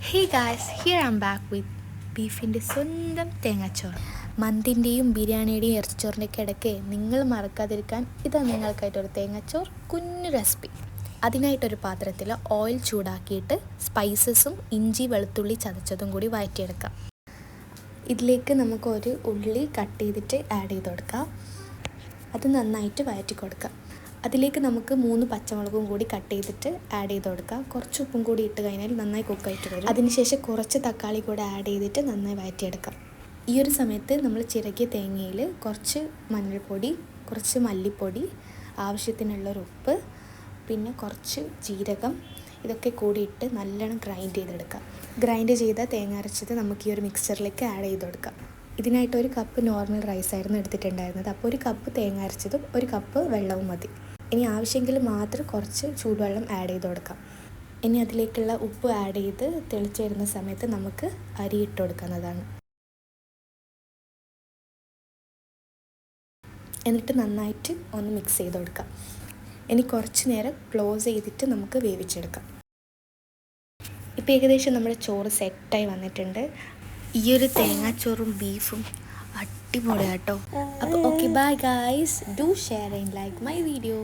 Hey guys, here I'm back with ബീഫിൻ്റെ സ്വന്തം തേങ്ങാച്ചോറ്. മന്തിൻ്റെയും ബിരിയാണിയുടെയും ഇറച്ചിച്ചോറിൻ്റെയൊക്കെ ഇടയ്ക്ക് നിങ്ങൾ മറക്കാതിരിക്കാൻ ഇതാ നിങ്ങൾക്കായിട്ടൊരു തേങ്ങാച്ചോറ് കുഞ്ഞു റെസിപ്പി. അതിനായിട്ടൊരു പാത്രത്തിൽ ഓയിൽ ചൂടാക്കിയിട്ട് സ്പൈസസും ഇഞ്ചി വെളുത്തുള്ളി ചതച്ചതും കൂടി വഴറ്റിയെടുക്കാം. ഇതിലേക്ക് നമുക്കൊരു ഉള്ളി കട്ട് ചെയ്തിട്ട് ആഡ് ചെയ്ത് കൊടുക്കാം. അത് നന്നായിട്ട് വഴറ്റി കൊടുക്കാം. അതിലേക്ക് നമുക്ക് 3 പച്ചമുളകും കൂടി കട്ട് ചെയ്തിട്ട് ആഡ് ചെയ്ത് കൊടുക്കാം. കുറച്ച് ഉപ്പും കൂടി ഇട്ട് കഴിഞ്ഞാൽ നന്നായി കുക്കായിട്ട് വരും. അതിനുശേഷം കുറച്ച് തക്കാളി കൂടെ ആഡ് ചെയ്തിട്ട് നന്നായി വഴറ്റിയെടുക്കാം. ഈ ഒരു സമയത്ത് നമ്മൾ ചിരകിയ തേങ്ങയിൽ കുറച്ച് മഞ്ഞൾപ്പൊടി, കുറച്ച് മല്ലിപ്പൊടി, ആവശ്യത്തിനുള്ളൊരു ഉപ്പ്, പിന്നെ കുറച്ച് ജീരകം, ഇതൊക്കെ കൂടിയിട്ട് നല്ലോണം ഗ്രൈൻഡ് ചെയ്തെടുക്കാം. ഗ്രൈൻഡ് ചെയ്ത തേങ്ങ അരച്ചത് നമുക്ക് ഈ ഒരു മിക്സ്ചറിലേക്ക് ആഡ് ചെയ്ത് കൊടുക്കാം. ഇതിനായിട്ട് 1 കപ്പ് നോർമൽ റൈസായിരുന്നു എടുത്തിട്ടുണ്ടായിരുന്നത്. അപ്പോൾ 1 കപ്പ് തേങ്ങ അരച്ചതും 1 കപ്പ് വെള്ളവും മതി. ഇനി ആവശ്യമെങ്കിൽ മാത്രം കുറച്ച് ചൂടുവെള്ളം ആഡ് ചെയ്ത് കൊടുക്കാം. ഇനി അതിലേക്കുള്ള ഉപ്പ് ആഡ് ചെയ്ത് തിളച്ച് വരുന്ന സമയത്ത് നമുക്ക് അരി ഇട്ട് കൊടുക്കുന്നതാണ്. എന്നിട്ട് നന്നായിട്ട് ഒന്ന് മിക്സ് ചെയ്ത് കൊടുക്കാം. ഇനി കുറച്ച് നേരം ക്ലോസ് ചെയ്തിട്ട് നമുക്ക് വേവിച്ചെടുക്കാം. ഇപ്പോൾ ഏകദേശം നമ്മുടെ ചോറ് സെറ്റായി വന്നിട്ടുണ്ട്. ഈ ഒരു തേങ്ങാച്ചോറും ബീഫും അടിപൊളിയാട്ടോ. അപ്പോൾ okay, bye guys, do share and like my video.